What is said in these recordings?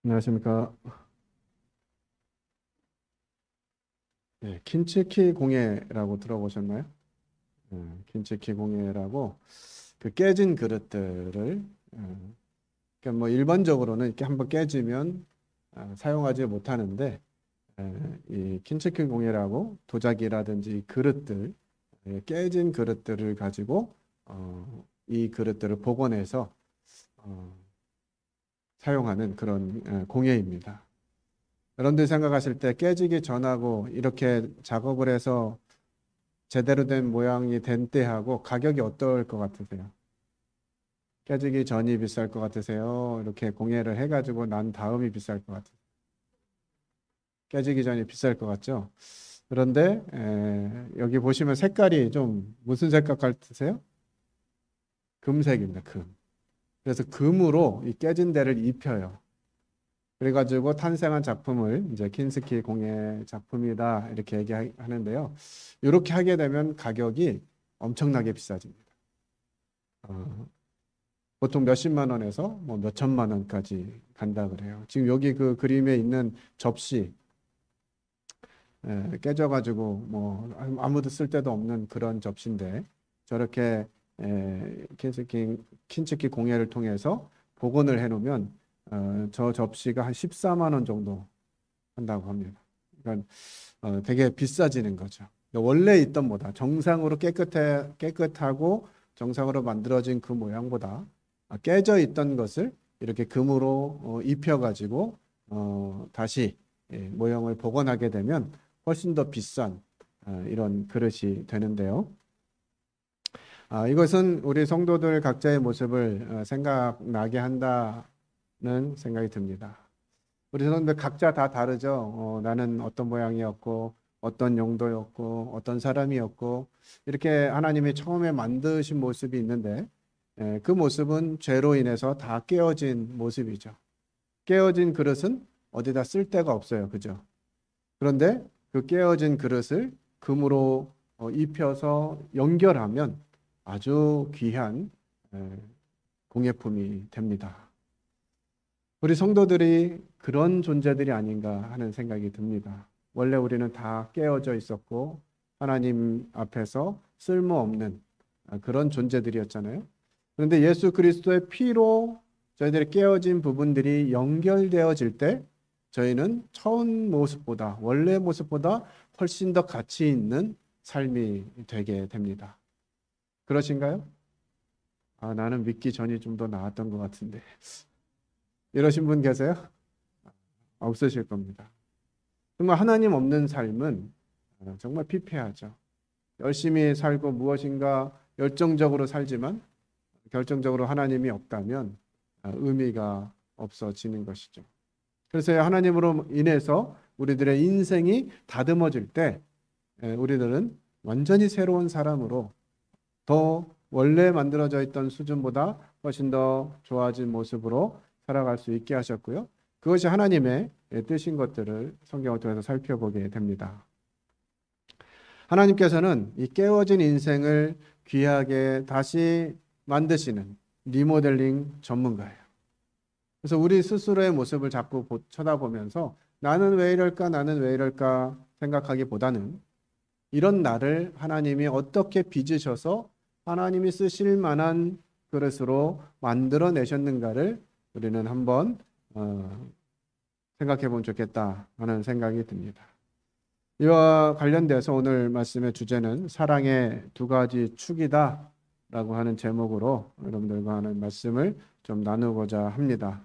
안녕하십니까. 네, 킨츠키 공예라고 들어보셨나요? 킨츠키 공예라고 그 깨진 그릇들을 그러니까 뭐 일반적으로는 이렇게 한번 깨지면 사용하지 못하는데 이 킨츠키 공예라고 도자기라든지 그릇들 깨진 그릇들을 가지고 이 그릇들을 복원해서 어, 사용하는 그런 공예입니다. 여러분들이 생각하실 때 깨지기 전하고 이렇게 작업을 해서 제대로 된 모양이 된 때하고 가격이 어떨 것 같으세요? 깨지기 전이 비쌀 것 같으세요? 이렇게 공예를 해가지고 난 다음이 비쌀 것 같으세요? 깨지기 전이 비쌀 것 같죠? 그런데 여기 보시면 색깔이 좀 무슨 색깔 같으세요? 금색입니다. 금. 그래서 금으로 이 깨진 데를 입혀요. 그래가지고 탄생한 작품을 이제 킨스키 공예 작품이다 이렇게 얘기하는데요. 이렇게 하게 되면 가격이 엄청나게 비싸집니다. 어, 보통 몇십만 원에서 뭐 몇천만 원까지 간다 그래요. 지금 여기 그 그림에 있는 접시 깨져가지고 뭐 아무도 쓸 데도 없는 그런 접시인데 저렇게 킨스키 공예를 통해서 복원을 해놓으면 저 접시가 한 14만 원 정도 한다고 합니다. 그러니까 되게 비싸지는 거죠. 원래 있던 보다 정상으로 깨끗하고 정상으로 만들어진 그 모양보다 깨져 있던 것을 이렇게 금으로 입혀가지고 다시 모형을 복원하게 되면 훨씬 더 비싼 이런 그릇이 되는데요. 이것은 우리 성도들 각자의 모습을 생각나게 한다는 생각이 듭니다. 우리 성도들 각자 다 다르죠. 나는 어떤 모양이었고 어떤 용도였고 어떤 사람이었고 이렇게 하나님이 처음에 만드신 모습이 있는데 그 모습은 죄로 인해서 다 깨어진 모습이죠. 깨어진 그릇은 어디다 쓸 데가 없어요. 그죠? 그런데 그 깨어진 그릇을 금으로 입혀서 연결하면 아주 귀한 에, 공예품이 됩니다. 우리 성도들이 그런 존재들이 아닌가 하는 생각이 듭니다. 원래 우리는 다 깨어져 있었고 하나님 앞에서 쓸모없는 그런 존재들이었잖아요. 그런데 예수 그리스도의 피로 저희들의 깨어진 부분들이 연결되어질 때 저희는 처음 모습보다 원래 모습보다 훨씬 더 가치 있는 삶이 되게 됩니다. 그러신가요? 나는 믿기 전이 좀 더 나았던 것 같은데. 이러신 분 계세요? 없으실 겁니다. 정말 하나님 없는 삶은 정말 피폐하죠. 열심히 살고 무엇인가 열정적으로 살지만 결정적으로 하나님이 없다면 의미가 없어지는 것이죠. 그래서 하나님으로 인해서 우리들의 인생이 다듬어질 때 우리들은 완전히 새로운 사람으로 더 원래 만들어져 있던 수준보다 훨씬 더 좋아진 모습으로 살아갈 수 있게 하셨고요. 그것이 하나님의 뜻인 것들을 성경을 통해서 살펴보게 됩니다. 하나님께서는 이 깨어진 인생을 귀하게 다시 만드시는 리모델링 전문가예요. 그래서 우리 스스로의 모습을 자꾸 쳐다보면서 나는 왜 이럴까, 나는 왜 이럴까 생각하기보다는 이런 나를 하나님이 어떻게 빚으셔서 하나님이 쓰실 만한 그릇으로 만들어내셨는가를 우리는 한번 생각해 보면 좋겠다 하는 생각이 듭니다. 이와 관련돼서 오늘 말씀의 주제는 사랑의 두 가지 축이다 라고 하는 제목으로 여러분들과 하는 말씀을 좀 나누고자 합니다.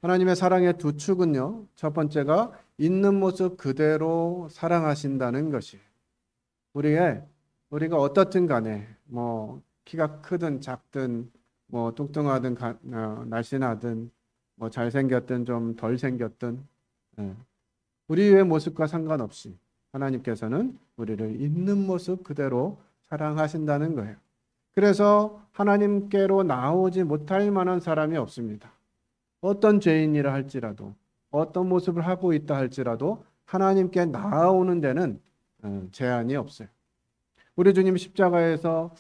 하나님의 사랑의 두 축은요, 첫 번째가 있는 모습 그대로 사랑하신다는 것이 우리가 어떻든 간에 뭐 키가 크든 작든 뭐 뚱뚱하든 날씬하든 뭐 잘생겼든 좀 덜 생겼든 예, 우리의 모습과 상관없이 하나님께서는 우리를 있는 모습 그대로 사랑하신다는 거예요. 그래서 하나님께로 나오지 못할 만한 사람이 없습니다. 어떤 죄인이라 할지라도 어떤 모습을 하고 있다 할지라도 하나님께 나아오는 데는 제한이 없어요. 우리 주님 십자가에서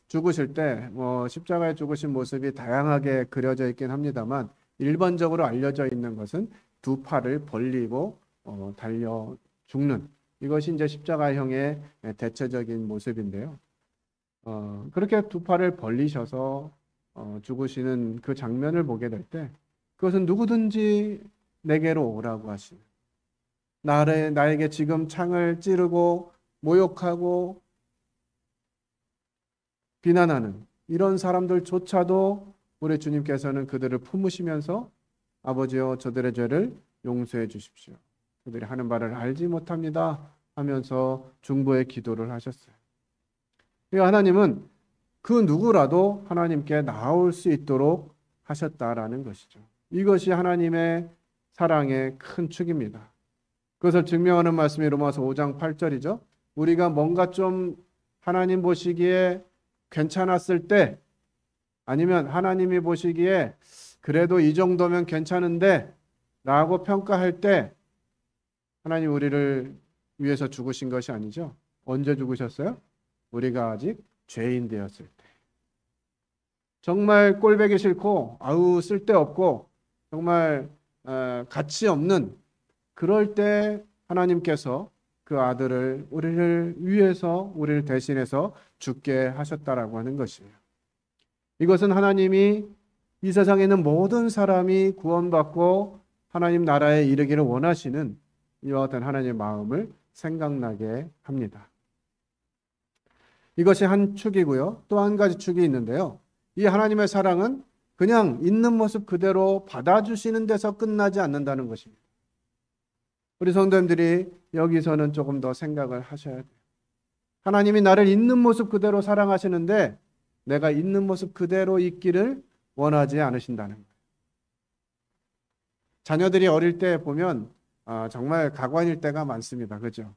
죽으실 때 뭐 십자가에 죽으신 모습이 다양하게 그려져 있긴 합니다만 일반적으로 알려져 있는 것은 두 팔을 벌리고 달려 죽는, 이것이 이제 십자가형의 대체적인 모습인데요. 그렇게 두 팔을 벌리셔서 죽으시는 그 장면을 보게 될 때, 그것은 누구든지 내게로 오라고 하시는, 나에게 지금 창을 찌르고 모욕하고 비난하는 이런 사람들조차도 우리 주님께서는 그들을 품으시면서 아버지여 저들의 죄를 용서해 주십시오, 그들이 하는 바를 알지 못합니다 하면서 중보의 기도를 하셨어요. 하나님은 그 누구라도 하나님께 나올 수 있도록 하셨다라는 것이죠. 이것이 하나님의 사랑의 큰 축입니다. 그것을 증명하는 말씀이 로마서 5장 8절이죠. 우리가 뭔가 좀 하나님 보시기에 괜찮았을 때, 아니면 하나님이 보시기에 그래도 이 정도면 괜찮은데 라고 평가할 때, 하나님 우리를 위해서 죽으신 것이 아니죠. 언제 죽으셨어요? 우리가 아직 죄인 되었을 때, 정말 꼴보기 싫고 아우 쓸데없고 정말 가치 없는, 그럴 때 하나님께서 그 아들을 우리를 위해서, 우리를 대신해서 죽게 하셨다라고 하는 것이에요. 이것은 하나님이 이 세상에 있는 모든 사람이 구원받고 하나님 나라에 이르기를 원하시는 이와 같은 하나님의 마음을 생각나게 합니다. 이것이 한 축이고요. 또 한 가지 축이 있는데요. 이 하나님의 사랑은 그냥 있는 모습 그대로 받아주시는 데서 끝나지 않는다는 것입니다. 우리 성도님들이 여기서는 조금 더 생각을 하셔야 돼요. 하나님이 나를 있는 모습 그대로 사랑하시는데 내가 있는 모습 그대로 있기를 원하지 않으신다는 거예요. 자녀들이 어릴 때 보면 정말 가관일 때가 많습니다. 그죠?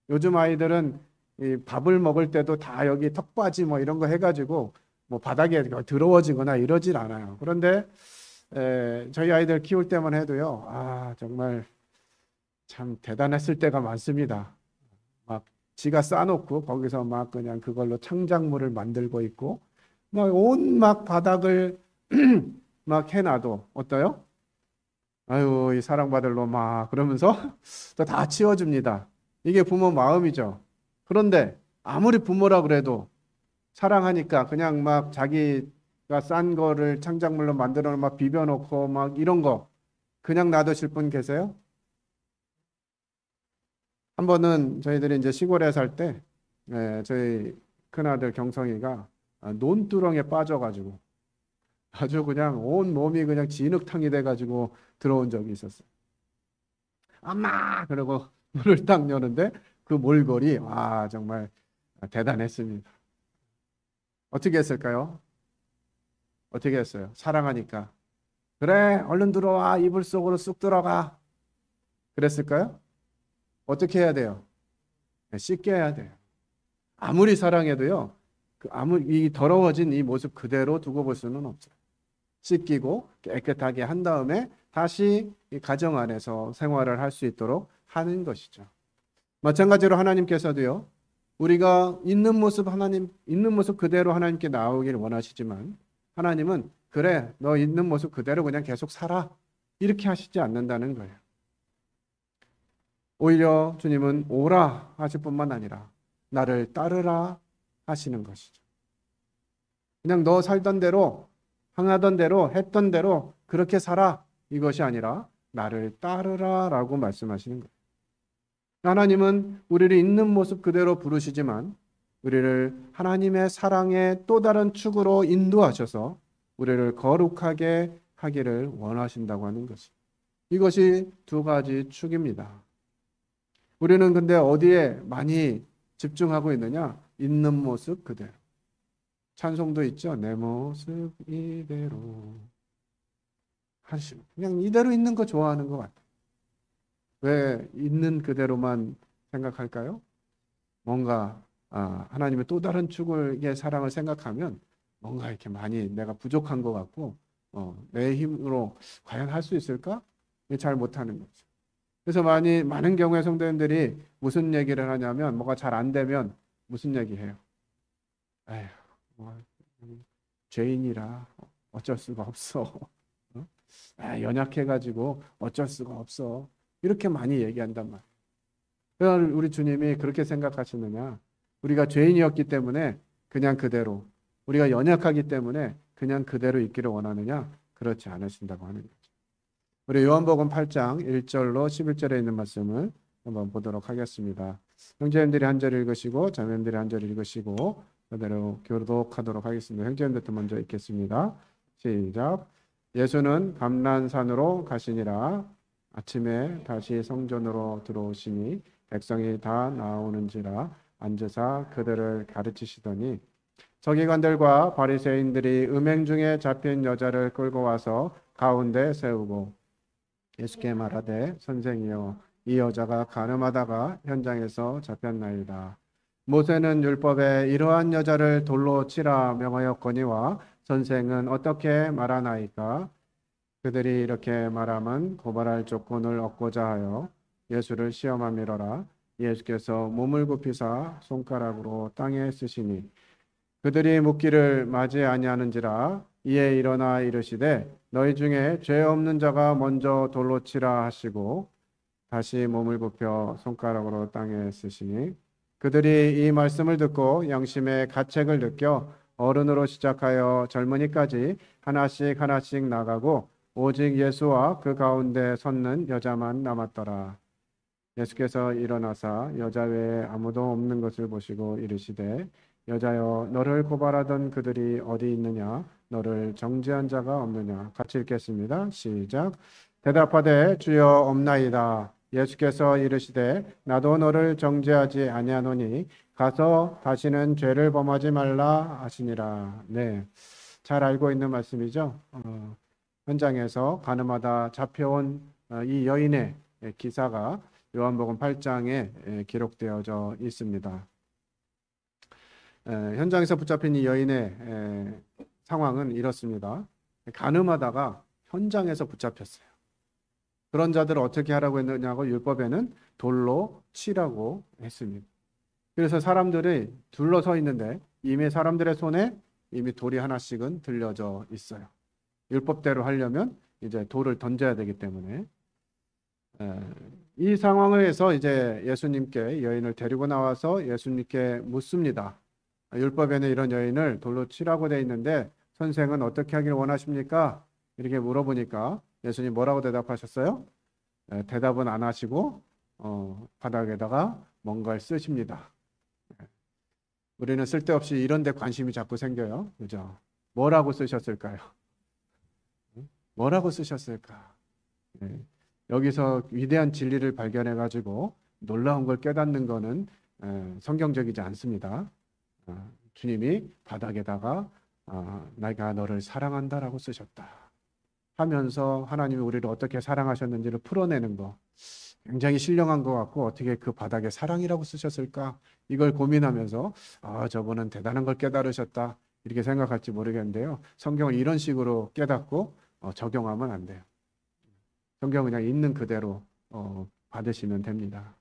요즘 아이들은 이 밥을 먹을 때도 다 여기 턱받이 뭐 이런 거 해가지고 뭐 바닥에 더러워지거나 이러질 않아요. 그런데 저희 아이들 키울 때만 해도요, 정말 참 대단했을 때가 많습니다. 막 지가 싸놓고 거기서 막 그냥 그걸로 창작물을 만들고 있고, 막 온 막 바닥을 막 해놔도 어때요? 아유, 이 사랑받을 놈 막 그러면서 또 다 치워줍니다. 이게 부모 마음이죠. 그런데 아무리 부모라 그래도 사랑하니까 그냥 막 자기가 싼 거를 창작물로 만들어 막 비벼놓고 막 이런 거 그냥 놔두실 분 계세요? 한 번은 저희들이 이제 시골에 살 때 저희 큰아들 경성이가 논두렁에 빠져가지고 아주 그냥 온 몸이 그냥 진흙탕이 돼가지고 들어온 적이 있었어요. 엄마! 그러고 문을 딱 여는데 그 몰골이 정말 대단했습니다. 어떻게 했을까요? 어떻게 했어요? 사랑하니까. 그래, 얼른 들어와. 이불 속으로 쑥 들어가. 그랬을까요? 어떻게 해야 돼요? 씻게 해야 돼요. 아무리 사랑해도요, 이 더러워진 이 모습 그대로 두고 볼 수는 없어요. 씻기고 깨끗하게 한 다음에 다시 이 가정 안에서 생활을 할 수 있도록 하는 것이죠. 마찬가지로 하나님께서도요, 우리가 있는 모습 그대로 하나님께 나오길 원하시지만, 하나님은 그래, 너 있는 모습 그대로 그냥 계속 살아, 이렇게 하시지 않는다는 거예요. 오히려 주님은 오라 하실 뿐만 아니라 나를 따르라 하시는 것이죠. 그냥 너 살던 대로, 행하던 대로, 했던 대로 그렇게 살아, 이것이 아니라 나를 따르라 라고 말씀하시는 거예요. 하나님은 우리를 있는 모습 그대로 부르시지만 우리를 하나님의 사랑의 또 다른 축으로 인도하셔서 우리를 거룩하게 하기를 원하신다고 하는 것입니다. 이것이 두 가지 축입니다. 우리는 근데 어디에 많이 집중하고 있느냐? 있는 모습 그대로. 찬송도 있죠. 내 모습 이대로. 그냥 이대로 있는 거 좋아하는 것 같아요. 왜 있는 그대로만 생각할까요? 뭔가 하나님의 또 다른 축의 사랑을 생각하면 뭔가 이렇게 많이 내가 부족한 것 같고 내 힘으로 과연 할 수 있을까? 잘 못하는 거죠. 그래서 많은 경우에 성도님들이 무슨 얘기를 하냐면, 뭐가 잘 안 되면 무슨 얘기해요? 에휴, 죄인이라 어쩔 수가 없어. 연약해가지고 어쩔 수가 없어. 이렇게 많이 얘기한단 말이에요. 그러나 우리 주님이 그렇게 생각하시느냐? 우리가 죄인이었기 때문에 그냥 그대로, 우리가 연약하기 때문에 그냥 그대로 있기를 원하느냐? 그렇지 않으신다고 하는 거죠. 우리 요한복음 8장 1절로 11절에 있는 말씀을 한번 보도록 하겠습니다. 형제님들이 한 절 읽으시고 자매님들이 한 절 읽으시고 그대로 교독하도록 하겠습니다. 형제님들부터 먼저 읽겠습니다. 시작. 예수는 감난산으로 가시니라. 아침에 다시 성전으로 들어오시니 백성이 다 나오는지라 앉으사 그들을 가르치시더니 서기관들과 바리새인들이 음행 중에 잡힌 여자를 끌고 와서 가운데 세우고 예수께 말하되 선생이여 이 여자가 간음하다가 현장에서 잡혔나이다. 모세는 율법에 이러한 여자를 돌로 치라 명하였거니와 선생은 어떻게 말하나이까? 그들이 이렇게 말하면 고발할 조건을 얻고자 하여 예수를 시험함이로라. 예수께서 몸을 굽히사 손가락으로 땅에 쓰시니 그들이 묻기를 맞이 아니하는지라. 이에 일어나 이르시되 너희 중에 죄 없는 자가 먼저 돌로 치라 하시고 다시 몸을 굽혀 손가락으로 땅에 쓰시니 그들이 이 말씀을 듣고 양심의 가책을 느껴 어른으로 시작하여 젊은이까지 하나씩 하나씩 나가고 오직 예수와 그 가운데 섰는 여자만 남았더라. 예수께서 일어나사 여자 외에 아무도 없는 것을 보시고 이르시되 여자여 너를 고발하던 그들이 어디 있느냐? 너를 정죄한 자가 없느냐? 같이 읽겠습니다. 시작. 대답하되 주여 없나이다. 예수께서 이르시되 나도 너를 정죄하지 아니하노니 가서 다시는 죄를 범하지 말라 하시니라. 네, 잘 알고 있는 말씀이죠. 현장에서 간음하다 잡혀온 이 여인의 기사가 요한복음 8장에 기록되어져 있습니다. 현장에서 붙잡힌 이 여인의 상황은 이렇습니다. 간음하다가 현장에서 붙잡혔어요. 그런 자들을 어떻게 하라고 했느냐고 율법에는 돌로 치라고 했습니다. 그래서 사람들이 둘러서 있는데 이미 사람들의 손에 이미 돌이 하나씩은 들려져 있어요. 율법대로 하려면 이제 돌을 던져야 되기 때문에 이 상황에서 이제 예수님께 여인을 데리고 나와서 예수님께 묻습니다. 율법에는 이런 여인을 돌로 치라고 되어 있는데 선생은 어떻게 하길 원하십니까? 이렇게 물어보니까 예수님 뭐라고 대답하셨어요? 대답은 안 하시고 바닥에다가 뭔가를 쓰십니다. 우리는 쓸데없이 이런 데 관심이 자꾸 생겨요. 그죠? 뭐라고 쓰셨을까요? 뭐라고 쓰셨을까? 여기서 위대한 진리를 발견해 가지고 놀라운 걸 깨닫는 것은 성경적이지 않습니다. 주님이 바닥에다가 내가 너를 사랑한다라고 쓰셨다 하면서 하나님이 우리를 어떻게 사랑하셨는지를 풀어내는 거 굉장히 신령한 것 같고 어떻게 그 바닥에 사랑이라고 쓰셨을까 이걸 고민하면서 저분은 대단한 걸 깨달으셨다 이렇게 생각할지 모르겠는데요. 성경을 이런 식으로 깨닫고 적용하면 안 돼요. 성경은 그냥 있는 그대로 받으시면 됩니다.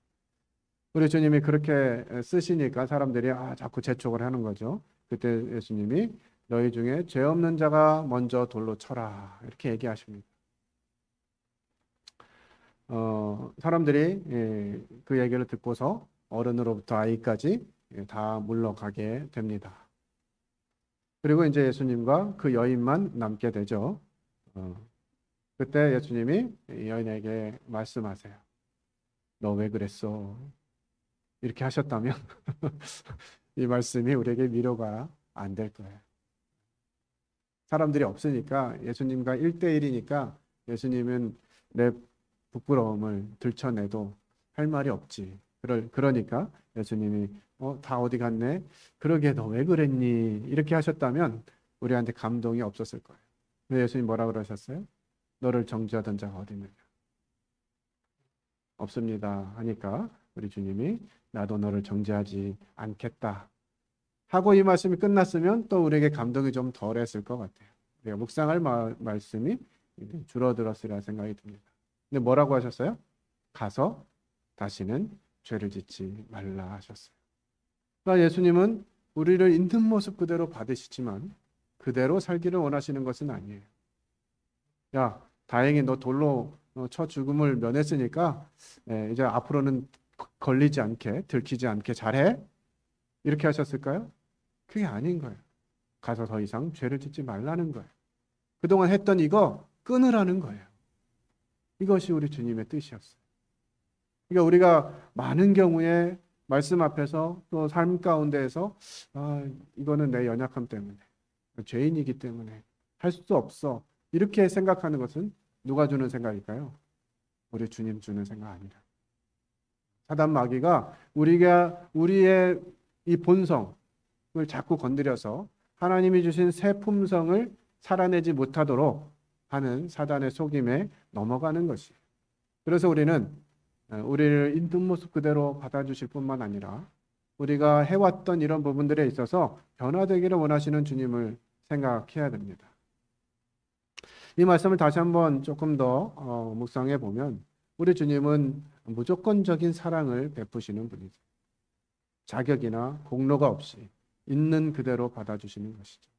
우리 주님이 그렇게 쓰시니까 사람들이 자꾸 재촉을 하는 거죠. 그때 예수님이 너희 중에 죄 없는 자가 먼저 돌로 쳐라 이렇게 얘기하십니다. 사람들이 그 얘기를 듣고서 어른으로부터 아이까지 다 물러가게 됩니다. 그리고 이제 예수님과 그 여인만 남게 되죠. 그때 예수님이 여인에게 말씀하세요. 너 왜 그랬어? 이렇게 하셨다면 이 말씀이 우리에게 위로가 안 될 거예요. 사람들이 없으니까 예수님과 1대1이니까 예수님은 내 부끄러움을 들춰내도 할 말이 없지. 그러니까 예수님이 다 어디 갔네? 그러게 너 왜 그랬니? 이렇게 하셨다면 우리한테 감동이 없었을 거예요. 근데 예수님 뭐라 그러셨어요? 너를 정죄하던 자가 어디 있느냐? 없습니다 하니까 우리 주님이 나도 너를 정죄하지 않겠다 하고 이 말씀이 끝났으면 또 우리에게 감동이 좀 덜했을 것 같아요. 우리가 묵상할 말씀이 줄어들었으리라 생각이 듭니다. 근데 뭐라고 하셨어요? 가서 다시는 죄를 짓지 말라 하셨어요. 그러니까 예수님은 우리를 있는 모습 그대로 받으시지만 그대로 살기를 원하시는 것은 아니에요. 야, 다행히 너 돌로 쳐 죽음을 면했으니까 이제 앞으로는 걸리지 않게 들키지 않게 잘해. 이렇게 하셨을까요? 그게 아닌 거예요. 가서 더 이상 죄를 짓지 말라는 거예요. 그동안 했던 이거 끊으라는 거예요. 이것이 우리 주님의 뜻이었어요. 그러니까 우리가 많은 경우에 말씀 앞에서 또 삶 가운데에서 이거는 내 연약함 때문에 죄인이기 때문에 할 수 없어 이렇게 생각하는 것은 누가 주는 생각일까요? 우리 주님 주는 생각 아니라 사단 마귀가 우리의 이 본성을 자꾸 건드려서 하나님이 주신 새 품성을 살아내지 못하도록 하는 사단의 속임에 넘어가는 것이에요. 그래서 우리는 우리를 있는 모습 그대로 받아주실 뿐만 아니라 우리가 해왔던 이런 부분들에 있어서 변화되기를 원하시는 주님을 생각해야 됩니다. 이 말씀을 다시 한번 조금 더 묵상해 보면 우리 주님은 무조건적인 사랑을 베푸시는 분이죠. 자격이나 공로가 없이 있는 그대로 받아주시는 것이죠.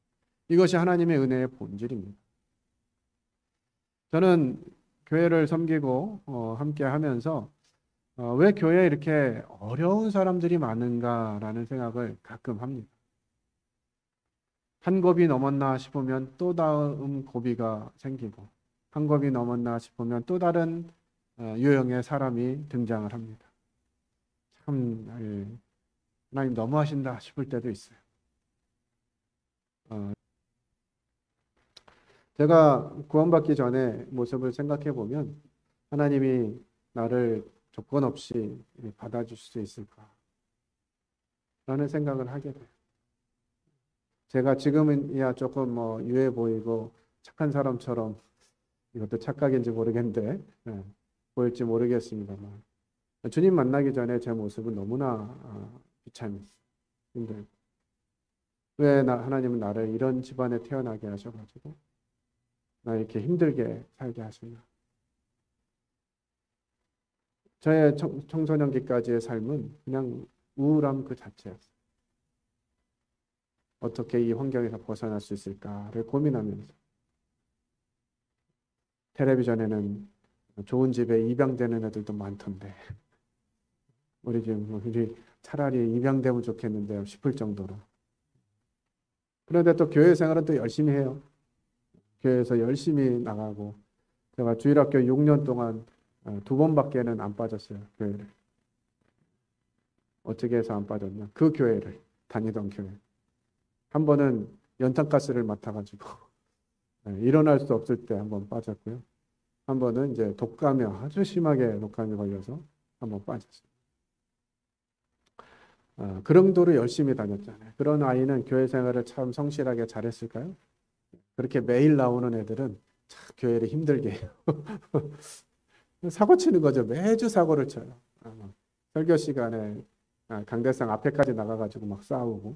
이것이 하나님의 은혜의 본질입니다. 저는 교회를 섬기고 함께 하면서 왜 교회에 이렇게 어려운 사람들이 많은가라는 생각을 가끔 합니다. 한 곱이 넘었나 싶으면 또 다음 고비가 생기고 한 곱이 넘었나 싶으면 또 다른 유형의 사람이 등장을 합니다. 참 하나님 너무하신다 싶을 때도 있어요. 제가 구원받기 전에 모습을 생각해 보면 하나님이 나를 조건 없이 받아줄 수 있을까? 라는 생각을 하게 돼요. 제가 지금은야 조금 유해 보이고 착한 사람처럼 이것도 착각인지 모르겠는데 보일지 모르겠습니다만 주님 만나기 전에 제 모습은 너무나 비참했어요. 힘들고 왜 하나님은 나를 이런 집안에 태어나게 하셔가지고 나 이렇게 힘들게 살게 하시나. 저의 청소년기까지의 삶은 그냥 우울함 그 자체였어요. 어떻게 이 환경에서 벗어날 수 있을까를 고민하면서 텔레비전에는 좋은 집에 입양되는 애들도 많던데 우리 차라리 입양되면 좋겠는데 싶을 정도로. 그런데 또 교회 생활은 또 열심히 해요. 교회에서 열심히 나가고 제가 주일학교 6년 동안 2번밖에는 안 빠졌어요. 교회를. 어떻게 해서 안 빠졌냐? 그 교회를 다니던 교회. 한 번은 연탄가스를 맡아가지고 일어날 수 없을 때 한 번 빠졌고요. 한 번은 이제 독감에 아주 심하게 독감이 걸려서 한 번 빠졌어요. 그 정도로 열심히 다녔잖아요. 그런 아이는 교회 생활을 참 성실하게 잘했을까요? 그렇게 매일 나오는 애들은 참 교회를 힘들게 해요. 사고 치는 거죠. 매주 사고를 쳐요. 설교 시간에 강대상 앞에까지 나가가지고 막 싸우고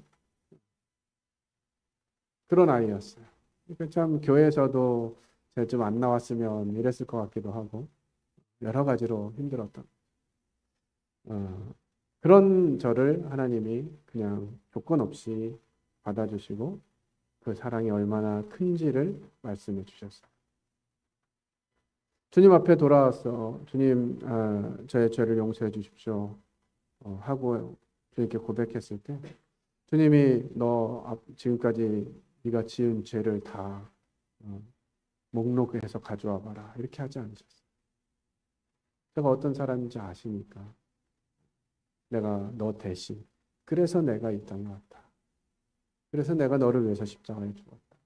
그런 아이였어요. 그러니까 참 교회에서도 좀 안 나왔으면 이랬을 것 같기도 하고 여러 가지로 힘들었던 그런 저를 하나님이 그냥 조건 없이 받아주시고 그 사랑이 얼마나 큰지를 말씀해 주셨어요. 주님 앞에 돌아와서 주님 저의 죄를 용서해 주십시오 하고 주님께 고백했을 때 주님이 너 지금까지 네가 지은 죄를 다 목록해서 가져와 봐라 이렇게 하지 않으셨어요. 제가 어떤 사람인지 아시니까 내가 너 대신 그래서 내가 이 땅에 왔다. 그래서 내가 너를 위해서 십자가에 죽었다.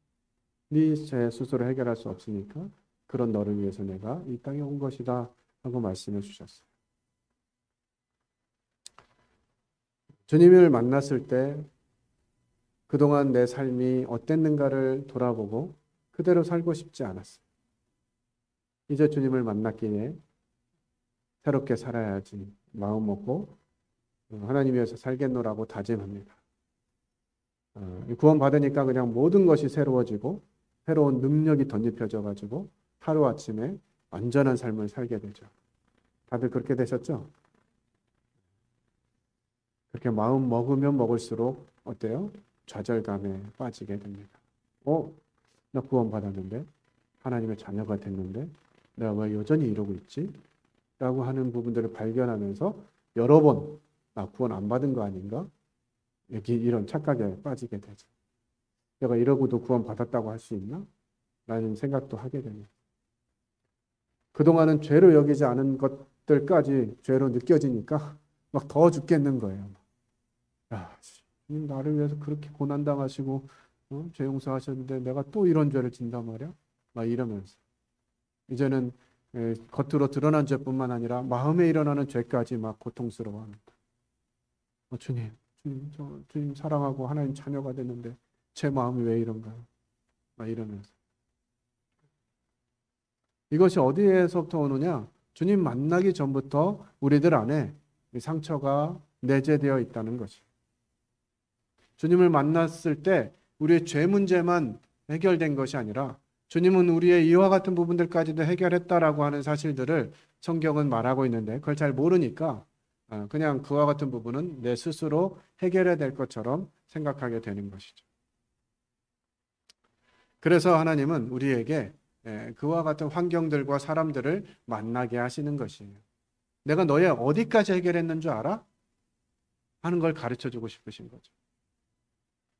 네 죄 스스로 해결할 수 없으니까 그런 너를 위해서 내가 이 땅에 온 것이다 하고 말씀해 주셨어요. 주님을 만났을 때 그동안 내 삶이 어땠는가를 돌아보고 그대로 살고 싶지 않았어요. 이제 주님을 만났기에 새롭게 살아야지 마음 먹고 하나님 위해서 살겠노라고 다짐합니다. 구원 받으니까 그냥 모든 것이 새로워지고 새로운 능력이 덧입혀져 가지고 하루아침에 완전한 삶을 살게 되죠. 다들 그렇게 되셨죠? 그렇게 마음 먹으면 먹을수록 어때요? 좌절감에 빠지게 됩니다. 나 구원 받았는데 하나님의 자녀가 됐는데 내가 왜 여전히 이러고 있지? 라고 하는 부분들을 발견하면서 여러 번 구원 안 받은 거 아닌가? 이런 착각에 빠지게 되죠. 내가 이러고도 구원 받았다고 할 수 있나? 라는 생각도 하게 됩니다. 그동안은 죄로 여기지 않은 것들까지 죄로 느껴지니까 막 더 죽겠는 거예요. 야, 주님 나를 위해서 그렇게 고난당하시고 죄 용서하셨는데 내가 또 이런 죄를 진단 말이야? 막 이러면서 이제는 겉으로 드러난 죄뿐만 아니라 마음에 일어나는 죄까지 막 고통스러워합니다. 주님, 주님 사랑하고 하나님 자녀가 됐는데 제 마음이 왜 이런가요? 막 이러면서 이것이 어디에서부터 오느냐? 주님 만나기 전부터 우리들 안에 이 상처가 내재되어 있다는 것이. 주님을 만났을 때 우리의 죄 문제만 해결된 것이 아니라 주님은 우리의 이와 같은 부분들까지도 해결했다라고 하는 사실들을 성경은 말하고 있는데 그걸 잘 모르니까 그냥 그와 같은 부분은 내 스스로 해결해야 될 것처럼 생각하게 되는 것이죠. 그래서 하나님은 우리에게 그와 같은 환경들과 사람들을 만나게 하시는 것이에요. 내가 너의 어디까지 해결했는 줄 알아? 하는 걸 가르쳐 주고 싶으신 거죠.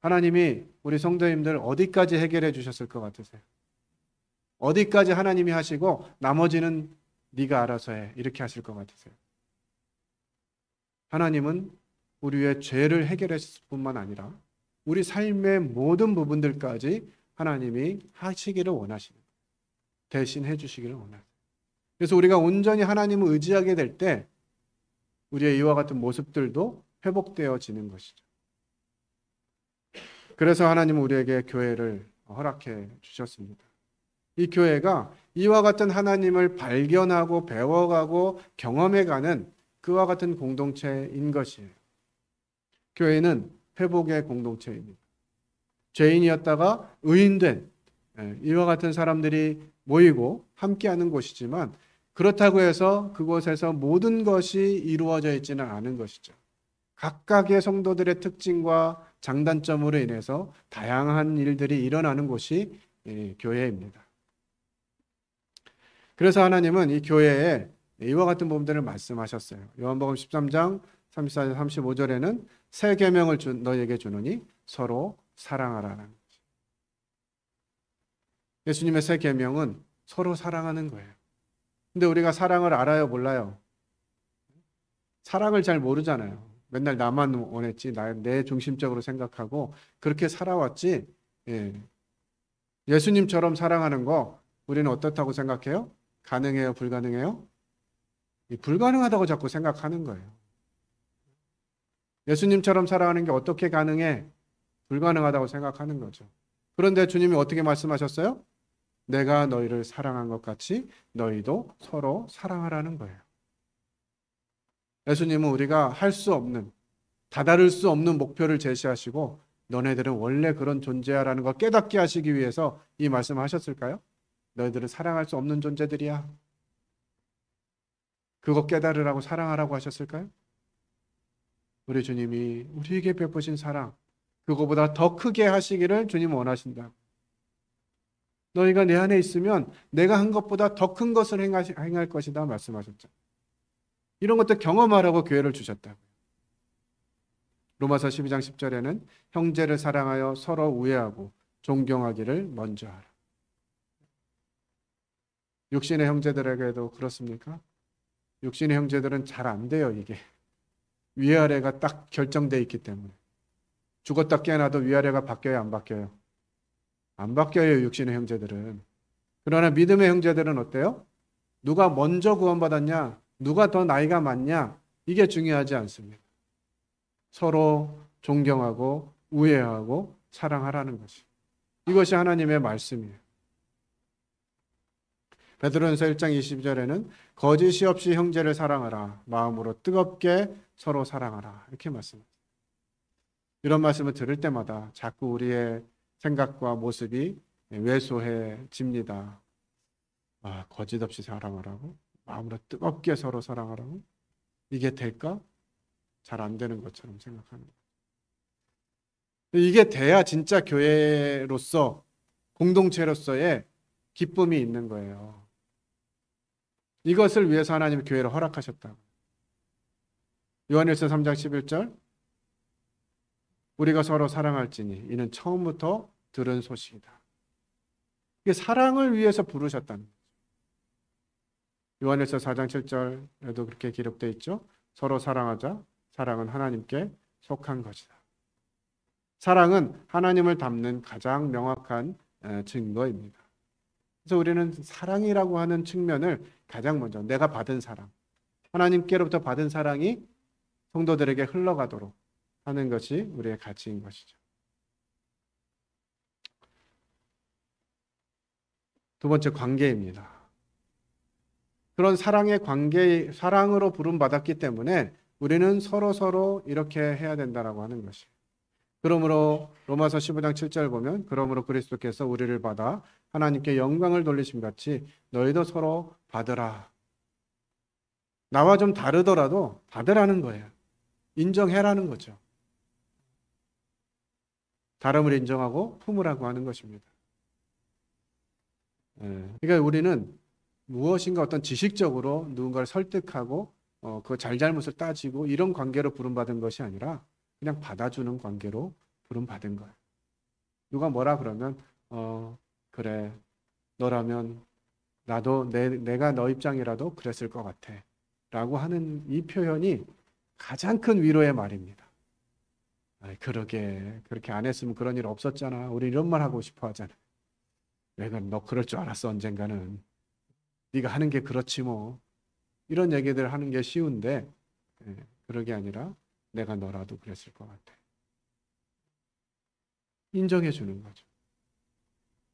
하나님이 우리 성도님들 어디까지 해결해 주셨을 것 같으세요? 어디까지 하나님이 하시고 나머지는 네가 알아서 해 이렇게 하실 것 같으세요? 하나님은 우리의 죄를 해결했을 뿐만 아니라 우리 삶의 모든 부분들까지 하나님이 하시기를 원하시는 거예요. 대신 해주시기를 원하세요. 그래서 우리가 온전히 하나님을 의지하게 될 때 우리의 이와 같은 모습들도 회복되어지는 것이죠. 그래서 하나님은 우리에게 교회를 허락해 주셨습니다. 이 교회가 이와 같은 하나님을 발견하고 배워가고 경험해가는 그와 같은 공동체인 것이에요. 교회는 회복의 공동체입니다. 죄인이었다가 의인된 이와 같은 사람들이 모이고 함께하는 곳이지만 그렇다고 해서 그곳에서 모든 것이 이루어져 있지는 않은 것이죠. 각각의 성도들의 특징과 장단점으로 인해서 다양한 일들이 일어나는 곳이 교회입니다. 그래서 하나님은 이 교회에 이와 같은 부분들을 말씀하셨어요. 요한복음 13장 34절 35절에는 새 계명을 너희에게 주노니 서로 사랑하라는 거죠. 예수님의 새 계명은 서로 사랑하는 거예요. 근데 우리가 사랑을 알아요, 몰라요? 사랑을 잘 모르잖아요. 맨날 나만 원했지, 내 중심적으로 생각하고 그렇게 살아왔지. 예수님처럼 사랑하는 거 우리는 어떻다고 생각해요? 가능해요, 불가능해요? 불가능하다고 자꾸 생각하는 거예요. 예수님처럼 사랑하는 게 어떻게 가능해? 불가능하다고 생각하는 거죠. 그런데 주님이 어떻게 말씀하셨어요? 내가 너희를 사랑한 것 같이 너희도 서로 사랑하라는 거예요. 예수님은 우리가 할 수 없는, 다다를 수 없는 목표를 제시하시고 너네들은 원래 그런 존재야라는 걸 깨닫게 하시기 위해서 이 말씀을 하셨을까요? 너희들은 사랑할 수 없는 존재들이야. 그거 깨달으라고 사랑하라고 하셨을까요? 우리 주님이 우리에게 베푸신 사랑, 그거보다 더 크게 하시기를 주님 원하신다. 너희가 내 안에 있으면 내가 한 것보다 더 큰 것을 행할 것이다 말씀하셨죠. 이런 것들 경험하라고 교회를 주셨다고. 로마서 12장 10절에는 형제를 사랑하여 서로 우애하고 존경하기를 먼저 하라. 육신의 형제들에게도 그렇습니까? 육신의 형제들은 잘 안 돼요, 이게. 위아래가 딱 결정되어 있기 때문에. 죽었다 깨어나도 위아래가 바뀌어요, 안 바뀌어요? 안 바뀌어요, 육신의 형제들은. 그러나 믿음의 형제들은 어때요? 누가 먼저 구원받았냐? 누가 더 나이가 많냐? 이게 중요하지 않습니다. 서로 존경하고 우애하고 사랑하라는 것이. 이것이 하나님의 말씀이에요. 베드로전서 1장 20절에는 거짓이 없이 형제를 사랑하라. 마음으로 뜨겁게 서로 사랑하라. 이렇게 말씀합니다. 이런 말씀을 들을 때마다 자꾸 우리의 생각과 모습이 왜소해집니다. 거짓 없이 사랑하라고? 마음으로 뜨겁게 서로 사랑하라고? 이게 될까? 잘 안 되는 것처럼 생각하는 거예요. 이게 돼야 진짜 교회로서, 공동체로서의 기쁨이 있는 거예요. 이것을 위해서 하나님이 교회를 허락하셨다고. 요한일서 3장 11절 우리가 서로 사랑할지니 이는 처음부터 들은 소식이다. 이게 사랑을 위해서 부르셨다는 거죠. 요한일서 4장 7절에도 그렇게 기록되어 있죠. 서로 사랑하자. 사랑은 하나님께 속한 것이다. 사랑은 하나님을 닮는 가장 명확한 증거입니다. 그래서 우리는 사랑이라고 하는 측면을 가장 먼저 내가 받은 사랑, 하나님께로부터 받은 사랑이 성도들에게 흘러가도록 하는 것이 우리의 가치인 것이죠. 두 번째, 관계입니다. 그런 사랑의 관계, 사랑으로 부름받았기 때문에 우리는 서로 이렇게 해야 된다라고 하는 것이에요. 그러므로 로마서 15장 7절 보면 그러므로 그리스도께서 우리를 받아 하나님께 영광을 돌리심 같이 너희도 서로 받으라. 나와 좀 다르더라도 받으라는 거예요. 인정해라는 거죠. 다름을 인정하고 품으라고 하는 것입니다. 그러니까 우리는 무엇인가 어떤 지식적으로 누군가를 설득하고 그 잘잘못을 따지고 이런 관계로 부름받은 것이 아니라 그냥 받아주는 관계로 부름받은 거예요. 누가 뭐라 그러면 그래 너라면 나도 내가 너 입장이라도 그랬을 것 같아 라고 하는 이 표현이 가장 큰 위로의 말입니다. 그러게 그렇게 안 했으면 그런 일 없었잖아. 우리 이런 말 하고 싶어 하잖아. 내가 너 그럴 줄 알았어 언젠가는. 네가 하는 게 그렇지 뭐. 이런 얘기들 하는 게 쉬운데 그러게 아니라 내가 너라도 그랬을 것 같아. 인정해 주는 거죠.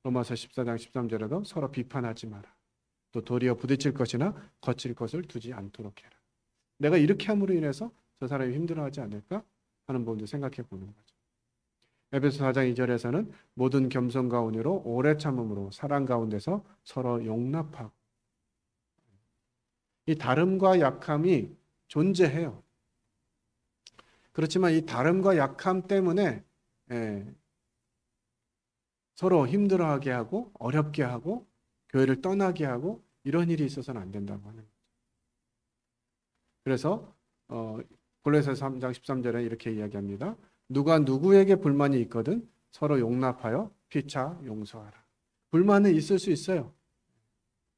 로마서 14장 13절에도 서로 비판하지 마라. 또 도리어 부딪힐 것이나 거칠 것을 두지 않도록 해라. 내가 이렇게 함으로 인해서 저 사람이 힘들어하지 않을까 하는 부분도 생각해 보는 거죠. 에베소 4장 2절에서는 모든 겸손과 온유로 오래 참음으로 사랑 가운데서 서로 용납하고. 이 다름과 약함이 존재해요. 그렇지만 이 다름과 약함 때문에 서로 힘들어하게 하고 어렵게 하고 교회를 떠나게 하고 이런 일이 있어서는 안 된다고 하는 거죠. 그래서 골로새서 3장 13절에 이렇게 이야기합니다. 누가 누구에게 불만이 있거든 서로 용납하여 피차 용서하라. 불만은 있을 수 있어요.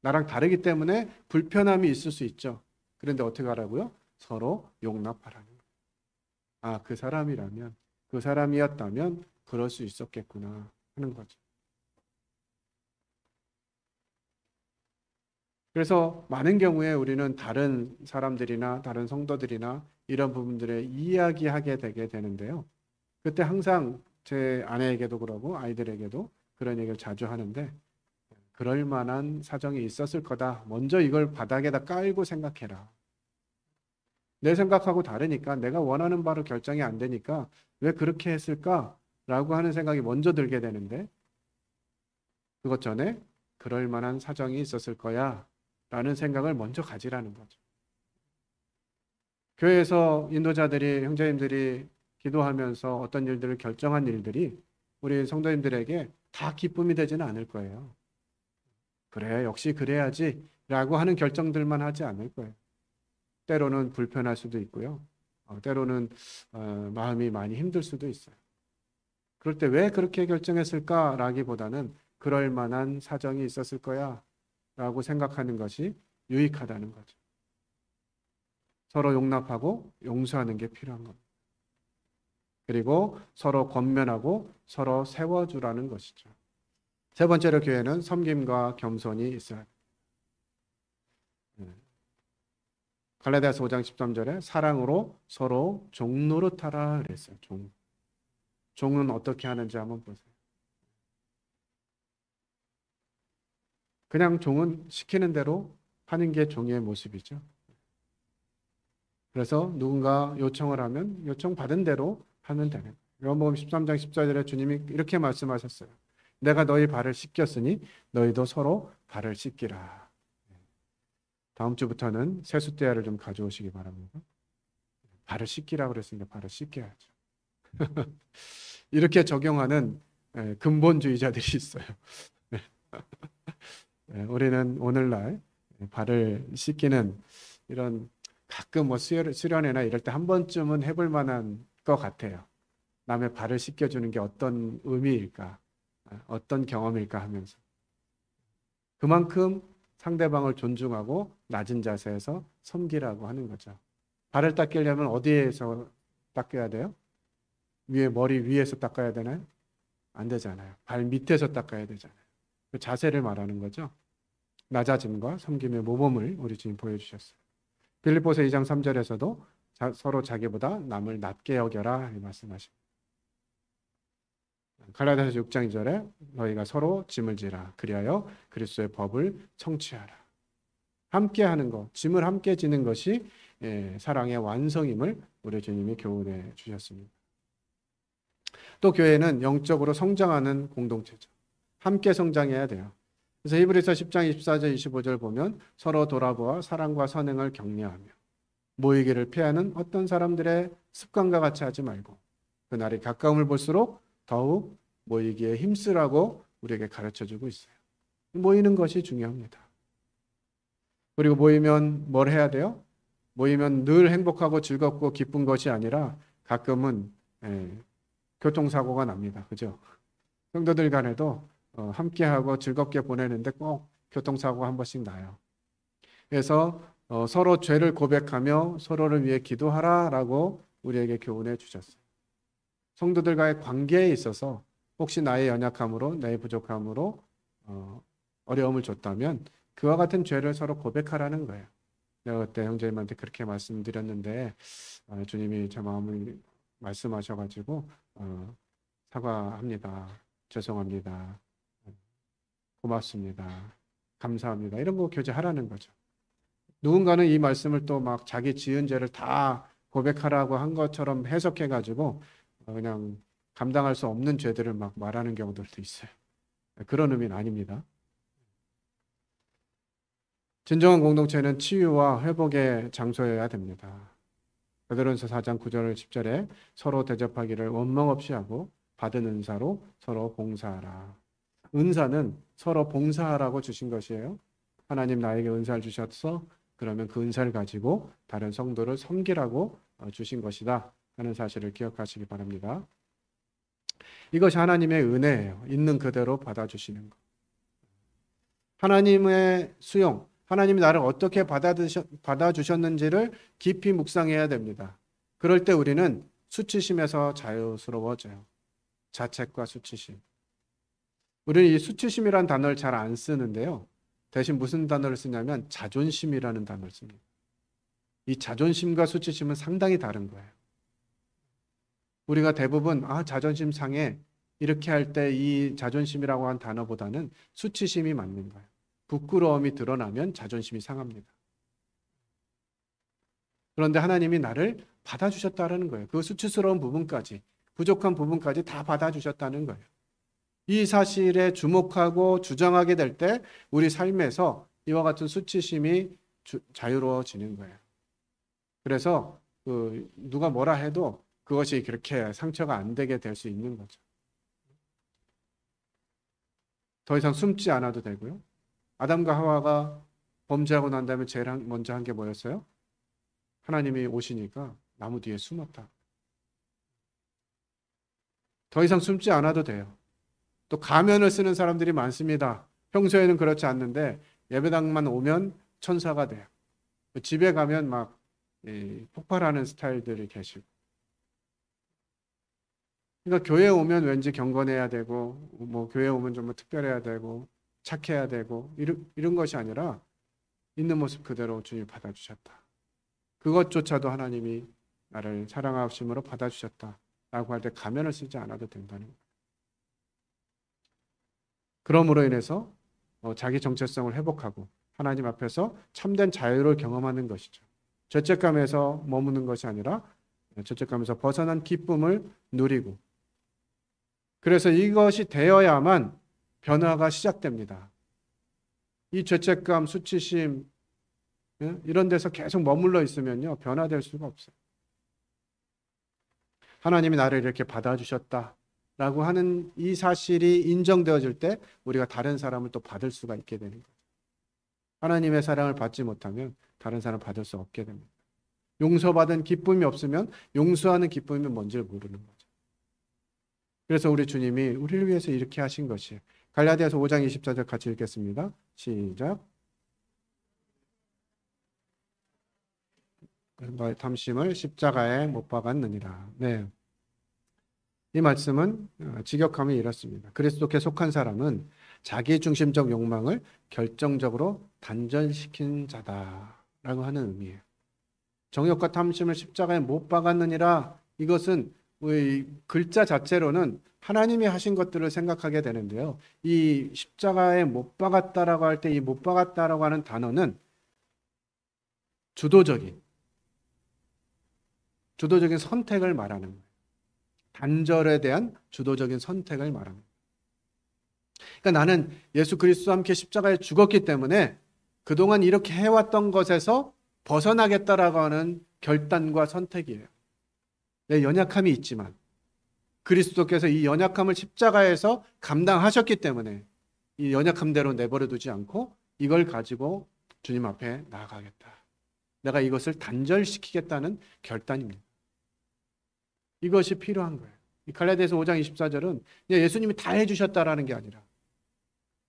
나랑 다르기 때문에 불편함이 있을 수 있죠. 그런데 어떻게 하라고요? 서로 용납하라는 거예요. 아, 그 사람이라면, 그 사람이었다면 그럴 수 있었겠구나 하는 거죠. 그래서 많은 경우에 우리는 다른 사람들이나 다른 성도들이나 이런 부분들에 이야기하게 되게 되는데요. 그때 항상 제 아내에게도 그러고 아이들에게도 그런 얘기를 자주 하는데 그럴 만한 사정이 있었을 거다. 먼저 이걸 바닥에다 깔고 생각해라. 내 생각하고 다르니까 내가 원하는 바로 결정이 안 되니까 왜 그렇게 했을까라고 하는 생각이 먼저 들게 되는데 그것 전에 그럴 만한 사정이 있었을 거야 라는 생각을 먼저 가지라는 거죠. 교회에서 인도자들이 형제님들이 기도하면서 어떤 일들을 결정한 일들이 우리 성도님들에게 다 기쁨이 되지는 않을 거예요. 그래 역시 그래야지 라고 하는 결정들만 하지 않을 거예요. 때로는 불편할 수도 있고요. 때로는 마음이 많이 힘들 수도 있어요. 그럴 때 왜 그렇게 결정했을까라기보다는 그럴 만한 사정이 있었을 거야 라고 생각하는 것이 유익하다는 거죠. 서로 용납하고 용서하는 게 필요한 겁니다. 그리고 서로 권면하고 서로 세워주라는 것이죠. 세 번째로 교회는 섬김과 겸손이 있어야 합니다. 갈라디아서 5장 13절에 사랑으로 서로 종 노릇하라 그랬어요. 종은 어떻게 하는지 한번 보세요. 그냥 종은 시키는 대로 하는 게 종의 모습이죠. 그래서 누군가 요청을 하면 요청받은 대로 하면 되는 거예요. 요한복음 13장 14절에 주님이 이렇게 말씀하셨어요. 내가 너희 발을 씻겼으니 너희도 서로 발을 씻기라. 다음 주부터는 세숫대야를 좀 가져오시기 바랍니다. 발을 씻기라 그랬으니까 발을 씻겨야죠. 이렇게 적용하는 근본주의자들이 있어요. 우리는 오늘날 발을 씻기는 이런 가끔 뭐 수련회나 이럴 때 한 번쯤은 해볼 만한 것 같아요. 남의 발을 씻겨주는 게 어떤 의미일까, 어떤 경험일까 하면서 그만큼 상대방을 존중하고 낮은 자세에서 섬기라고 하는 거죠. 발을 닦으려면 어디에서 닦아야 돼요? 머리 위에서 닦아야 되나요? 안 되잖아요. 발 밑에서 닦아야 되잖아요. 그 자세를 말하는 거죠. 낮아짐과 섬김의 모범을 우리 주님 보여주셨어요. 빌립보서 2장 3절에서도 서로 자기보다 남을 낮게 여겨라 말씀하십니다. 갈라디아서 6장 2절에 너희가 서로 짐을 지라 그리하여 그리스도의 법을 성취하라. 함께 하는 것, 짐을 함께 지는 것이 사랑의 완성임을 우리 주님이 교훈해 주셨습니다. 또 교회는 영적으로 성장하는 공동체죠. 함께 성장해야 돼요. 그래서 히브리서 10장 24절 25절 보면 서로 돌아보아 사랑과 선행을 격려하며 모이기를 피하는 어떤 사람들의 습관과 같이 하지 말고 그날이 가까움을 볼수록 더욱 모이기에 힘쓰라고 우리에게 가르쳐주고 있어요. 모이는 것이 중요합니다. 그리고 모이면 뭘 해야 돼요? 모이면 늘 행복하고 즐겁고 기쁜 것이 아니라 가끔은 교통사고가 납니다. 그죠? 성도들 간에도 함께하고 즐겁게 보내는데 꼭 교통사고가 한 번씩 나요. 그래서 서로 죄를 고백하며 서로를 위해 기도하라라고 우리에게 교훈해 주셨어요. 성도들과의 관계에 있어서 혹시 나의 연약함으로 나의 부족함으로 어려움을 줬다면 그와 같은 죄를 서로 고백하라는 거예요. 내가 그때 형제님한테 그렇게 말씀드렸는데 주님이 제 마음을 말씀하셔가지고 사과합니다. 죄송합니다. 고맙습니다. 감사합니다. 이런 거 교제하라는 거죠. 누군가는 이 말씀을 또 막 자기 지은 죄를 다 고백하라고 한 것처럼 해석해가지고 그냥 감당할 수 없는 죄들을 막 말하는 경우들도 있어요. 그런 의미는 아닙니다. 진정한 공동체는 치유와 회복의 장소여야 됩니다. 베드로전서 4장 9절 10절에 서로 대접하기를 원망 없이 하고 받은 은사로 서로 봉사하라. 은사는 서로 봉사하라고 주신 것이에요. 하나님 나에게 은사를 주셔서 그러면 그 은사를 가지고 다른 성도를 섬기라고 주신 것이다 하는 사실을 기억하시기 바랍니다. 이것이 하나님의 은혜예요. 있는 그대로 받아주시는 것. 하나님의 수용, 하나님이 나를 어떻게 받아주셨는지를 깊이 묵상해야 됩니다. 그럴 때 우리는 수치심에서 자유스러워져요. 자책과 수치심. 우리는 이 수치심이라는 단어를 잘 안 쓰는데요. 대신 무슨 단어를 쓰냐면 자존심이라는 단어를 씁니다. 이 자존심과 수치심은 상당히 다른 거예요. 우리가 대부분 자존심 상해 이렇게 할 때 이 자존심이라고 한 단어보다는 수치심이 맞는 거예요. 부끄러움이 드러나면 자존심이 상합니다. 그런데 하나님이 나를 받아주셨다는 거예요. 그 수치스러운 부분까지, 부족한 부분까지 다 받아주셨다는 거예요. 이 사실에 주목하고 주장하게 될 때 우리 삶에서 이와 같은 수치심이 자유로워지는 거예요. 그래서 누가 뭐라 해도 그것이 그렇게 상처가 안 되게 될 수 있는 거죠. 더 이상 숨지 않아도 되고요. 아담과 하와가 범죄하고 난 다음에 제일 먼저 한 게 뭐였어요? 하나님이 오시니까 나무 뒤에 숨었다. 더 이상 숨지 않아도 돼요. 또 가면을 쓰는 사람들이 많습니다. 평소에는 그렇지 않는데 예배당만 오면 천사가 돼요. 집에 가면 막 폭발하는 스타일들이 계시고. 그러니까 교회에 오면 왠지 경건해야 되고 뭐 교회에 오면 좀 특별해야 되고 착해야 되고 이런 것이 아니라 있는 모습 그대로 주님이 받아주셨다. 그것조차도 하나님이 나를 사랑하심으로 받아주셨다라고 할 때 가면을 쓰지 않아도 된다는 거예요. 그러므로 인해서 자기 정체성을 회복하고 하나님 앞에서 참된 자유를 경험하는 것이죠. 죄책감에서 머무는 것이 아니라 죄책감에서 벗어난 기쁨을 누리고, 그래서 이것이 되어야만 변화가 시작됩니다. 이 죄책감, 수치심 이런 데서 계속 머물러 있으면요 변화될 수가 없어요. 하나님이 나를 이렇게 받아주셨다. 라고 하는 이 사실이 인정되어질 때 우리가 다른 사람을 또 받을 수가 있게 되는 거죠. 하나님의 사랑을 받지 못하면 다른 사람을 받을 수 없게 됩니다. 용서받은 기쁨이 없으면 용서하는 기쁨이 뭔지를 모르는 거죠. 그래서 우리 주님이 우리를 위해서 이렇게 하신 것이에요. 갈라디아서 5장 24절 같이 읽겠습니다. 시작. 너의 탐심을 십자가에 못 박았느니라. 네. 이 말씀은 직역하면 이렇습니다. 그리스도께 속한 사람은 자기 중심적 욕망을 결정적으로 단절시킨 자다라고 하는 의미예요. 정욕과 탐심을 십자가에 못 박았느니라, 이것은 글자 자체로는 하나님이 하신 것들을 생각하게 되는데요. 이 십자가에 못 박았다라고 할 때 이 못 박았다라고 하는 단어는 주도적인 선택을 말하는 거예요. 단절에 대한 주도적인 선택을 말합니다. 그러니까 나는 예수 그리스도와 함께 십자가에 죽었기 때문에 그동안 이렇게 해왔던 것에서 벗어나겠다라고 하는 결단과 선택이에요. 내 연약함이 있지만 그리스도께서 이 연약함을 십자가에서 감당하셨기 때문에 이 연약함대로 내버려 두지 않고 이걸 가지고 주님 앞에 나아가겠다. 내가 이것을 단절시키겠다는 결단입니다. 이것이 필요한 거예요. 이 갈라디아서 5장 24절은 예수님이 다 해주셨다라는 게 아니라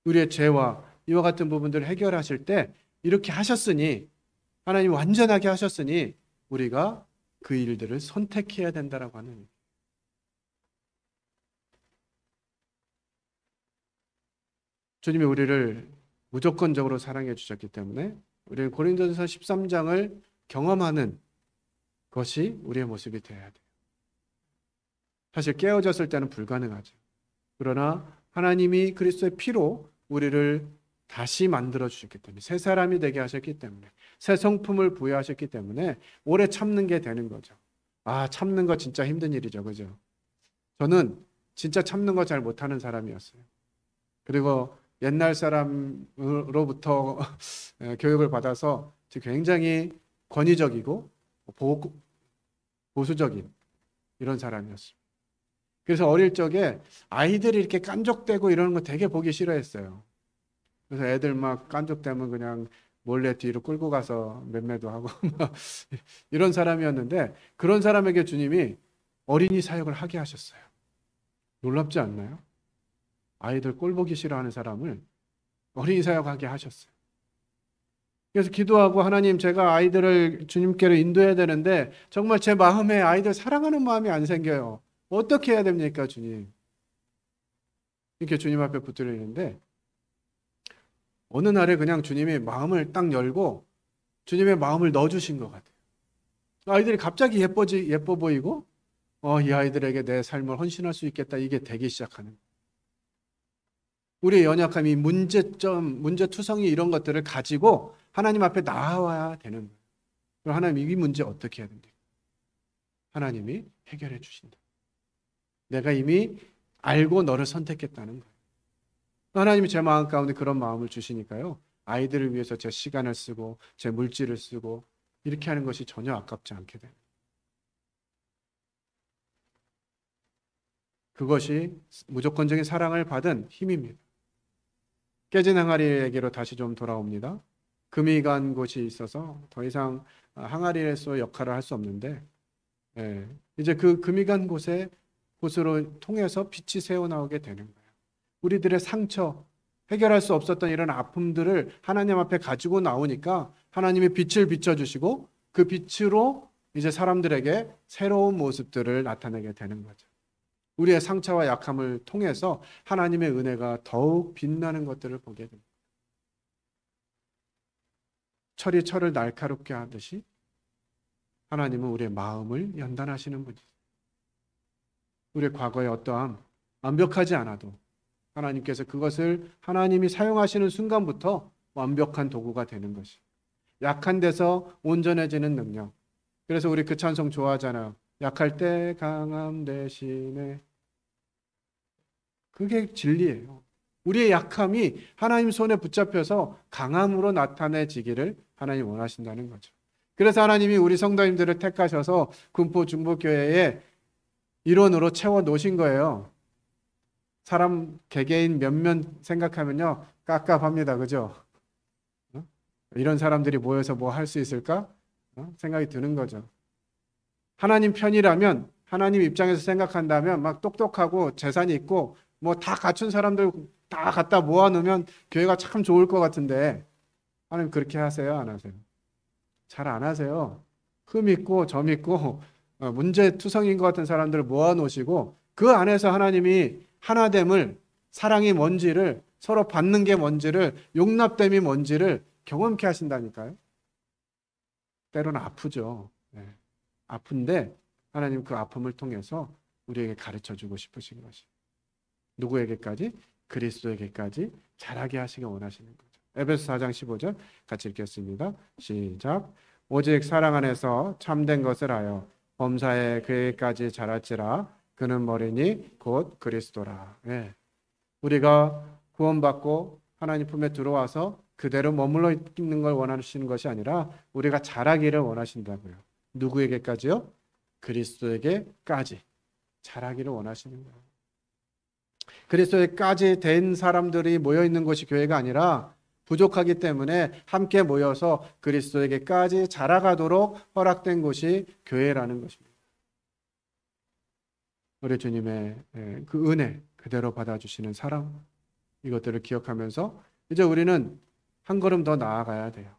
우리의 죄와 이와 같은 부분들을 해결하실 때 이렇게 하셨으니, 하나님이 완전하게 하셨으니 우리가 그 일들을 선택해야 된다라고 하는, 주님이 우리를 무조건적으로 사랑해 주셨기 때문에 우리는 고린도전서 13장을 경험하는 것이 우리의 모습이 되어야 돼요. 사실 깨어졌을 때는 불가능하죠. 그러나 하나님이 그리스도의 피로 우리를 다시 만들어 주셨기 때문에, 새 사람이 되게 하셨기 때문에, 새 성품을 부여하셨기 때문에 오래 참는 게 되는 거죠. 참는 거 진짜 힘든 일이죠. 그죠? 저는 진짜 참는 거 잘 못하는 사람이었어요. 그리고 옛날 사람으로부터 교육을 받아서 굉장히 권위적이고 보수적인 이런 사람이었습니다. 그래서 어릴 적에 아이들이 이렇게 깐족대고 이러는 거 되게 보기 싫어했어요. 그래서 애들 막 깐족대면 그냥 몰래 뒤로 끌고 가서 맴매도 하고 이런 사람이었는데, 그런 사람에게 주님이 어린이 사역을 하게 하셨어요. 놀랍지 않나요? 아이들 꼴 보기 싫어하는 사람을 어린이 사역하게 하셨어요. 그래서 기도하고, 하나님, 제가 아이들을 주님께로 인도해야 되는데 정말 제 마음에 아이들 사랑하는 마음이 안 생겨요. 어떻게 해야 됩니까, 주님? 이렇게 주님 앞에 붙들리는데 어느 날에 그냥 주님이 마음을 딱 열고 주님의 마음을 넣어주신 것 같아요. 아이들이 갑자기 예뻐 보이고 이 아이들에게 내 삶을 헌신할 수 있겠다, 이게 되기 시작하는 거예요. 우리의 연약함이, 문제점, 문제투성이 이런 것들을 가지고 하나님 앞에 나와야 되는 거예요. 그럼 하나님, 이 문제 어떻게 해야 됩니까? 하나님이 해결해 주신다. 내가 이미 알고 너를 선택했다는 거예요. 하나님이 제 마음 가운데 그런 마음을 주시니까요, 아이들을 위해서 제 시간을 쓰고 제 물질을 쓰고 이렇게 하는 것이 전혀 아깝지 않게 돼요. 그것이 무조건적인 사랑을 받은 힘입니다. 깨진 항아리에게로 다시 좀 돌아옵니다. 금이 간 곳이 있어서 더 이상 항아리에서 역할을 할 수 없는데, 이제 그 금이 간 곳으로 통해서 빛이 새어나오게 되는 거예요. 우리들의 상처, 해결할 수 없었던 이런 아픔들을 하나님 앞에 가지고 나오니까 하나님이 빛을 비춰주시고 그 빛으로 이제 사람들에게 새로운 모습들을 나타내게 되는 거죠. 우리의 상처와 약함을 통해서 하나님의 은혜가 더욱 빛나는 것들을 보게 됩니다. 철이 철을 날카롭게 하듯이 하나님은 우리의 마음을 연단하시는 분이세요. 우리의 과거의 어떠함, 완벽하지 않아도 하나님께서 그것을 하나님이 사용하시는 순간부터 완벽한 도구가 되는 것이, 약한 데서 온전해지는 능력. 그래서 우리 그 찬송 좋아하잖아요. 약할 때 강함 대신에. 그게 진리예요. 우리의 약함이 하나님 손에 붙잡혀서 강함으로 나타내지기를 하나님 원하신다는 거죠. 그래서 하나님이 우리 성도님들을 택하셔서 군포 중보교회의 일원으로 채워 놓으신 거예요. 사람 개개인 몇몇 생각하면요 깝깝합니다. 그죠? 어? 이런 사람들이 모여서 뭐 할 수 있을까? 생각이 드는 거죠. 하나님 편이라면, 하나님 입장에서 생각한다면 막 똑똑하고 재산이 있고 뭐 다 갖춘 사람들 다 갖다 모아놓으면 교회가 참 좋을 것 같은데, 하나님 그렇게 하세요? 안 하세요? 잘 안 하세요. 흠 있고 점 있고 문제투성인 것 같은 사람들을 모아놓으시고 그 안에서 하나님이 하나됨을, 사랑이 뭔지를, 서로 받는 게 뭔지를, 용납됨이 뭔지를 경험케 하신다니까요. 때로는 아프죠. 네. 아픈데 하나님 그 아픔을 통해서 우리에게 가르쳐주고 싶으신 것이, 누구에게까지? 그리스도에게까지 자라게 하시기 원하시는 거죠. 에베소 4장 15절 같이 읽겠습니다. 시작. 오직 사랑 안에서 참된 것을 하여 범사에 그에게까지 자랄지라. 그는 머리니 곧 그리스도라. 네. 우리가 구원받고 하나님 품에 들어와서 그대로 머물러 있는 걸 원하시는 것이 아니라 우리가 자라기를 원하신다고요. 누구에게까지요? 그리스도에게까지 자라기를 원하시는 거예요. 그리스도에게까지 된 사람들이 모여 있는 것이 교회가 아니라 부족하기 때문에 함께 모여서 그리스도에게까지 자라가도록 허락된 곳이 교회라는 것입니다. 우리 주님의 그 은혜 그대로 받아주시는 사랑, 이것들을 기억하면서 이제 우리는 한 걸음 더 나아가야 돼요.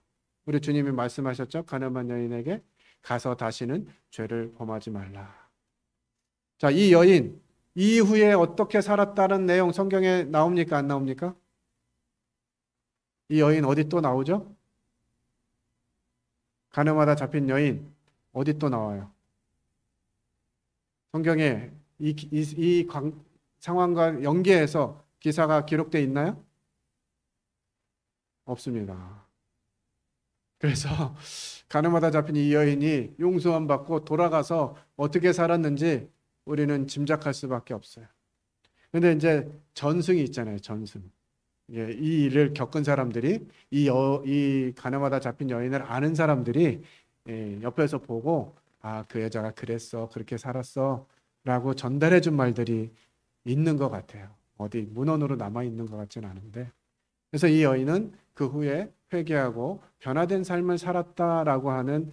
우리 주님이 말씀하셨죠. 가늠한 여인에게 가서 다시는 죄를 범하지 말라. 자, 이 여인 이후에 어떻게 살았다는 내용 성경에 나옵니까? 안 나옵니까? 이 여인 어디 또 나오죠? 가늠하다 잡힌 여인 어디 또 나와요? 성경에 이 상황과 연계해서 기사가 기록되어 있나요? 없습니다. 그래서 가늠하다 잡힌 이 여인이 용서함 받고 돌아가서 어떻게 살았는지 우리는 짐작할 수밖에 없어요. 근데 이제 전승이 있잖아요. 전승. 이 일을 겪은 사람들이, 이 가늠하다 잡힌 여인을 아는 사람들이 옆에서 보고, 아, 그 여자가 그랬어, 그렇게 살았어 라고 전달해 준 말들이 있는 것 같아요. 어디 문헌으로 남아 있는 것 같지는 않은데, 그래서 이 여인은 그 후에 회개하고 변화된 삶을 살았다라고 하는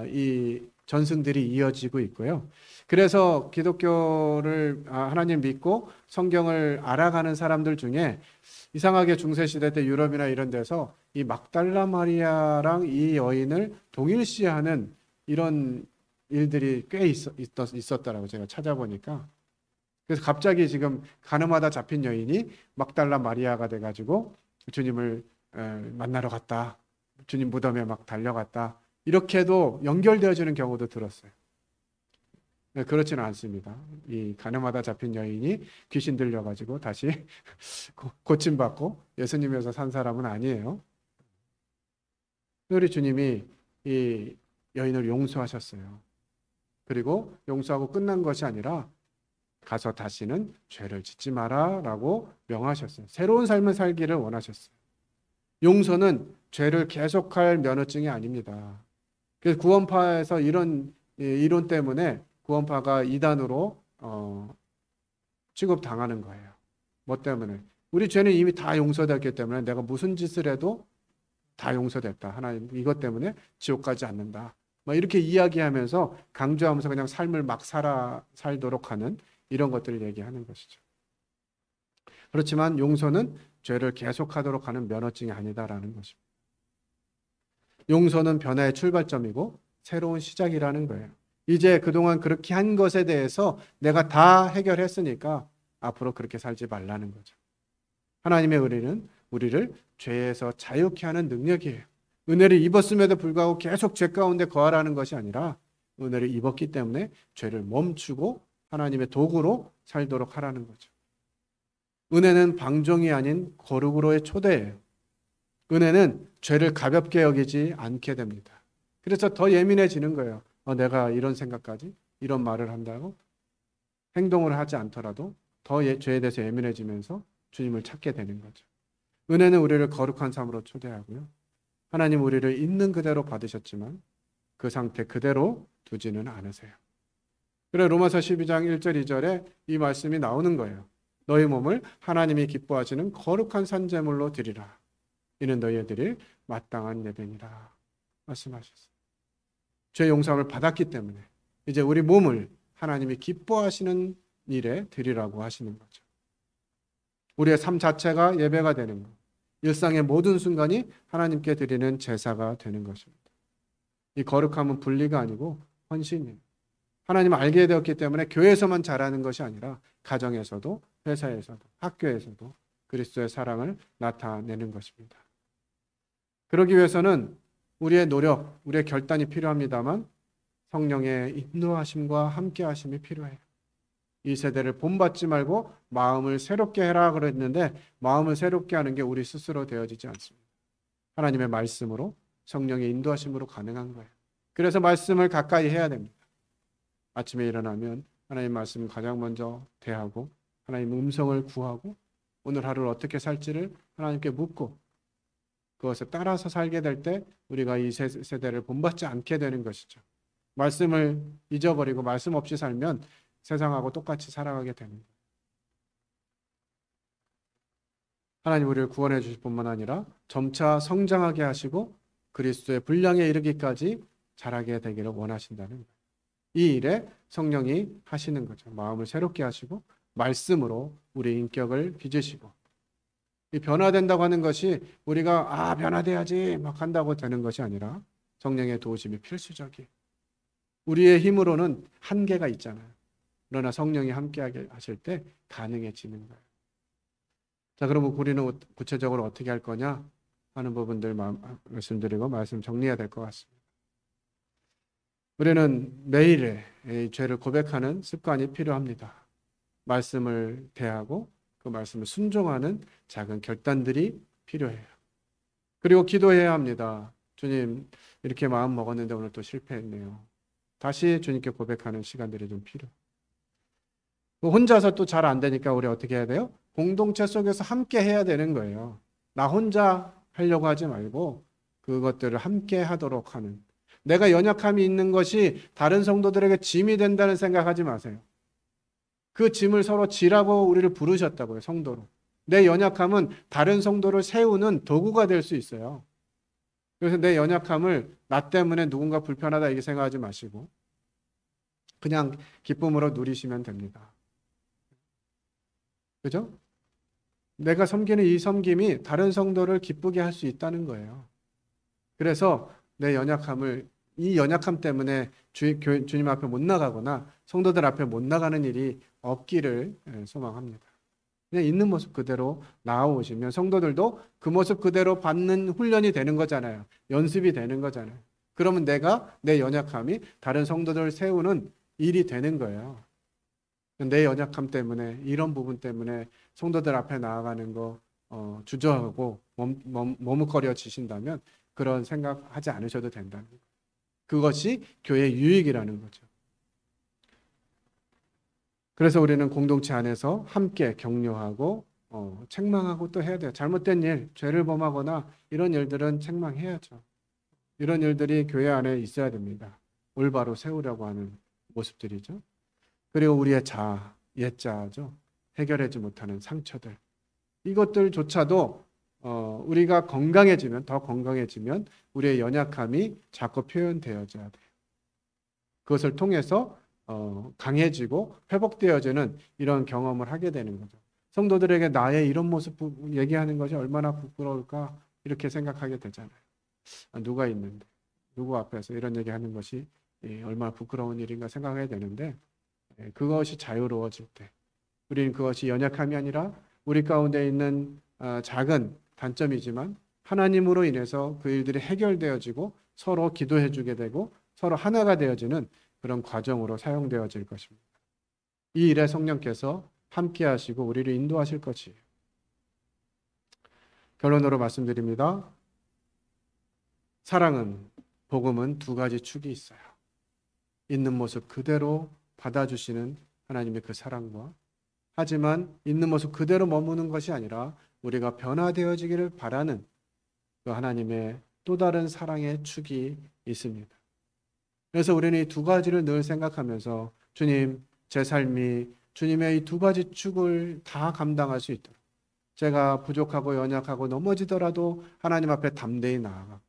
이 전승들이 이어지고 있고요. 그래서 기독교를 하나님 믿고 성경을 알아가는 사람들 중에 이상하게 중세시대 때 유럽이나 이런 데서 이 막달라 마리아랑 이 여인을 동일시하는 이런 일들이 꽤 있었다라고 제가 찾아보니까, 그래서 갑자기 지금 가늠하다 잡힌 여인이 막달라 마리아가 돼가지고 주님을 만나러 갔다, 주님 무덤에 막 달려갔다, 이렇게도 연결되어지는 경우도 들었어요. 그렇지는 않습니다. 이 가늠하다 잡힌 여인이 귀신 들려가지고 다시 고침받고 예수님에서 산 사람은 아니에요. 우리 주님이 이 여인을 용서하셨어요. 그리고 용서하고 끝난 것이 아니라 가서 다시는 죄를 짓지 마라 라고 명하셨어요. 새로운 삶을 살기를 원하셨어요. 용서는 죄를 계속할 면허증이 아닙니다. 그래서 구원파에서 이런 이론 때문에 구원파가 이단으로 취급당하는 거예요. 뭐 때문에? 우리 죄는 이미 다 용서됐기 때문에 내가 무슨 짓을 해도 다 용서됐다. 하나님 이것 때문에 지옥 가지 않는다. 막 이렇게 이야기하면서 강조하면서 그냥 삶을 막 살도록 하는 이런 것들을 얘기하는 것이죠. 그렇지만 용서는 죄를 계속하도록 하는 면허증이 아니다라는 것입니다. 용서는 변화의 출발점이고 새로운 시작이라는 거예요. 이제 그동안 그렇게 한 것에 대해서 내가 다 해결했으니까 앞으로 그렇게 살지 말라는 거죠. 하나님의 은혜는 우리를 죄에서 자유케 하는 능력이에요. 은혜를 입었음에도 불구하고 계속 죄 가운데 거하라는 것이 아니라 은혜를 입었기 때문에 죄를 멈추고 하나님의 도구로 살도록 하라는 거죠. 은혜는 방종이 아닌 거룩으로의 초대예요. 은혜는 죄를 가볍게 여기지 않게 됩니다. 그래서 더 예민해지는 거예요. 내가 이런 생각까지, 이런 말을 한다고 행동을 하지 않더라도 더 죄에 대해서 예민해지면서 주님을 찾게 되는 거죠. 은혜는 우리를 거룩한 삶으로 초대하고요. 하나님 우리를 있는 그대로 받으셨지만 그 상태 그대로 두지는 않으세요. 그래 로마서 12장 1절 2절에 이 말씀이 나오는 거예요. 너희 몸을 하나님이 기뻐하시는 거룩한 산제물로 드리라. 이는 너희의 드릴 마땅한 예배니라 말씀하셨어요. 죄 용서를 받았기 때문에 이제 우리 몸을 하나님이 기뻐하시는 일에 드리라고 하시는 거죠. 우리의 삶 자체가 예배가 되는 것, 일상의 모든 순간이 하나님께 드리는 제사가 되는 것입니다. 이 거룩함은 분리가 아니고 헌신이에요. 하나님을 알게 되었기 때문에 교회에서만 잘하는 것이 아니라 가정에서도, 회사에서도, 학교에서도 그리스도의 사랑을 나타내는 것입니다. 그러기 위해서는 우리의 노력, 우리의 결단이 필요합니다만 성령의 인도하심과 함께하심이 필요해요. 이 세대를 본받지 말고 마음을 새롭게 해라 그랬는데 마음을 새롭게 하는 게 우리 스스로 되어지지 않습니다. 하나님의 말씀으로, 성령의 인도하심으로 가능한 거예요. 그래서 말씀을 가까이 해야 됩니다. 아침에 일어나면 하나님 말씀을 가장 먼저 대하고 하나님 음성을 구하고 오늘 하루를 어떻게 살지를 하나님께 묻고 그것을 따라서 살게 될 때 우리가 이 세대를 본받지 않게 되는 것이죠. 말씀을 잊어버리고 말씀 없이 살면 세상하고 똑같이 살아가게 됩니다. 하나님 우리를 구원해 주실 뿐만 아니라 점차 성장하게 하시고 그리스도의 분량에 이르기까지 자라게 되기를 원하신다는 거예요. 이 일에 성령이 하시는 거죠. 마음을 새롭게 하시고 말씀으로 우리 인격을 빚으시고 이 변화된다고 하는 것이 우리가 변화돼야지 막 한다고 되는 것이 아니라 성령의 도우심이 필수적이에요. 우리의 힘으로는 한계가 있잖아요. 그러나 성령이 함께하게 하실 때 가능해지는 거예요. 자, 그러면 우리는 구체적으로 어떻게 할 거냐 하는 부분들 말씀드리고 말씀 정리해야 될 것 같습니다. 우리는 매일의 죄를 고백하는 습관이 필요합니다. 말씀을 대하고 그 말씀을 순종하는 작은 결단들이 필요해요. 그리고 기도해야 합니다. 주님, 이렇게 마음 먹었는데 오늘 또 실패했네요. 다시 주님께 고백하는 시간들이 좀 필요해요. 혼자서 또 잘 안 되니까 우리 어떻게 해야 돼요? 공동체 속에서 함께 해야 되는 거예요. 나 혼자 하려고 하지 말고 그것들을 함께 하도록 하는, 내가 연약함이 있는 것이 다른 성도들에게 짐이 된다는 생각하지 마세요. 그 짐을 서로 지라고 우리를 부르셨다고요. 성도로. 내 연약함은 다른 성도를 세우는 도구가 될 수 있어요. 그래서 내 연약함을 나 때문에 누군가 불편하다 이렇게 생각하지 마시고 그냥 기쁨으로 누리시면 됩니다. 그죠? 내가 섬기는 이 섬김이 다른 성도를 기쁘게 할 수 있다는 거예요. 그래서 내 연약함을, 이 연약함 때문에 주님 앞에 못 나가거나 성도들 앞에 못 나가는 일이 없기를 소망합니다. 그냥 있는 모습 그대로 나아오시면 성도들도 그 모습 그대로 받는 훈련이 되는 거잖아요. 연습이 되는 거잖아요. 그러면 내가 내 연약함이 다른 성도들을 세우는 일이 되는 거예요. 내 연약함 때문에, 이런 부분 때문에 성도들 앞에 나아가는 거 주저하고 머뭇거려지신다면 그런 생각하지 않으셔도 된다는 거예요. 그것이 교회의 유익이라는 거죠. 그래서 우리는 공동체 안에서 함께 격려하고 책망하고 또 해야 돼요. 잘못된 일, 죄를 범하거나 이런 일들은 책망해야죠. 이런 일들이 교회 안에 있어야 됩니다. 올바로 세우려고 하는 모습들이죠. 그리고 우리의 자아, 옛자아죠. 해결하지 못하는 상처들. 이것들조차도 우리가 건강해지면, 더 건강해지면 우리의 연약함이 자꾸 표현되어져야 돼요. 그것을 통해서 강해지고 회복되어지는 이런 경험을 하게 되는 거죠. 성도들에게 나의 이런 모습 얘기하는 것이 얼마나 부끄러울까 이렇게 생각하게 되잖아요. 누가 있는데, 누구 앞에서 이런 얘기하는 것이 얼마나 부끄러운 일인가 생각해야 되는데 그것이 자유로워질 때 우리는 그것이 연약함이 아니라 우리 가운데 있는 작은 단점이지만 하나님으로 인해서 그 일들이 해결되어지고 서로 기도해 주게 되고 서로 하나가 되어지는 그런 과정으로 사용되어질 것입니다. 이 일에 성령께서 함께 하시고 우리를 인도하실 것이에요. 결론으로 말씀드립니다. 사랑은, 복음은 두 가지 축이 있어요. 있는 모습 그대로 받아주시는 하나님의 그 사랑과, 하지만 있는 모습 그대로 머무는 것이 아니라 우리가 변화되어지기를 바라는 그 하나님의 또 다른 사랑의 축이 있습니다. 그래서 우리는 이 두 가지를 늘 생각하면서 주님, 제 삶이 주님의 이 두 가지 축을 다 감당할 수 있도록 제가 부족하고 연약하고 넘어지더라도 하나님 앞에 담대히 나아가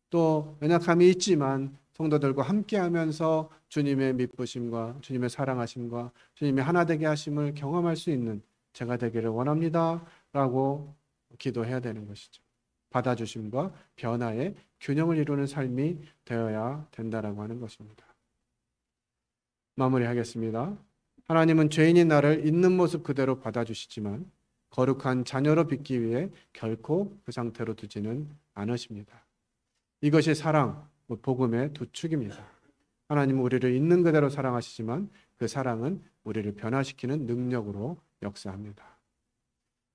또 연약함이 있지만 성도들과 함께하면서 주님의 미쁘심과 주님의 사랑하심과 주님의 하나 되게 하심을 경험할 수 있는 제가 되기를 원합니다 라고 기도해야 되는 것이죠. 받아주심과 변화의 균형을 이루는 삶이 되어야 된다라고 하는 것입니다. 마무리하겠습니다. 하나님은 죄인인 나를 있는 모습 그대로 받아주시지만 거룩한 자녀로 빚기 위해 결코 그 상태로 두지는 않으십니다. 이것이 사랑, 복음의 두 축입니다. 하나님은 우리를 있는 그대로 사랑하시지만 그 사랑은 우리를 변화시키는 능력으로 역사합니다.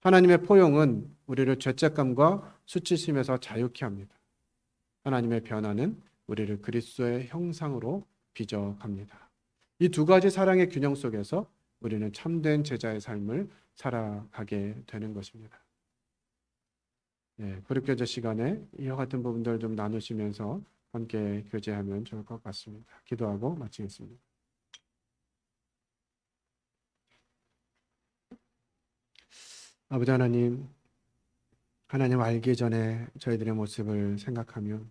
하나님의 포용은 우리를 죄책감과 수치심에서 자유케 합니다. 하나님의 변화는 우리를 그리스도의 형상으로 빚어갑니다. 이 두 가지 사랑의 균형 속에서 우리는 참된 제자의 삶을 살아가게 되는 것입니다. 고립교제 시간에 이와 같은 부분들 좀 나누시면서 함께 교제하면 좋을 것 같습니다. 기도하고 마치겠습니다. 아버지 하나님, 하나님 알기 전에 저희들의 모습을 생각하면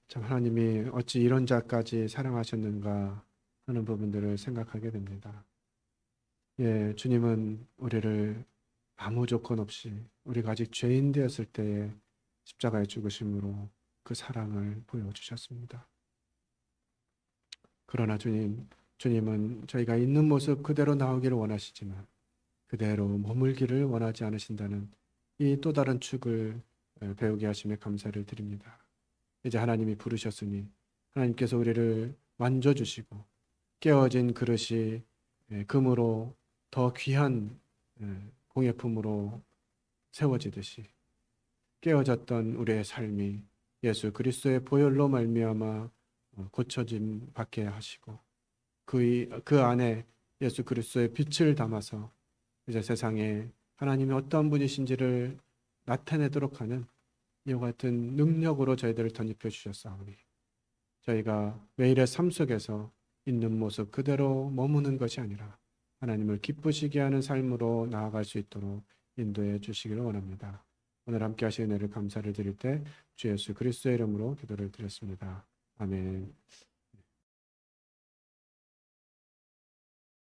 참 하나님이 어찌 이런 자까지 사랑하셨는가 하는 부분들을 생각하게 됩니다. 주님은 우리를 아무 조건 없이 우리가 아직 죄인 되었을 때에 십자가에 죽으심으로 그 사랑을 보여주셨습니다. 그러나 주님은 저희가 있는 모습 그대로 나오기를 원하시지만 그대로 머물기를 원하지 않으신다는 이 또 다른 축을 배우게 하심에 감사를 드립니다. 이제 하나님이 부르셨으니 하나님께서 우리를 만져주시고 깨어진 그릇이 금으로 더 귀한 공예품으로 세워지듯이 깨어졌던 우리의 삶이 예수 그리스도의 보혈로 말미암아 고쳐짐 받게 하시고 그 안에 예수 그리스도의 빛을 담아서 이제 세상에 하나님이 어떤 분이신지를 나타내도록 하는 이와 같은 능력으로 저희들을 덧입혀 주셨사오니 저희가 매일의 삶 속에서 있는 모습 그대로 머무는 것이 아니라 하나님을 기쁘시게 하는 삶으로 나아갈 수 있도록 인도해 주시기를 원합니다. 오늘 함께 하신 은혜를 감사를 드릴 때 주 예수 그리스도의 이름으로 기도를 드렸습니다. 아멘.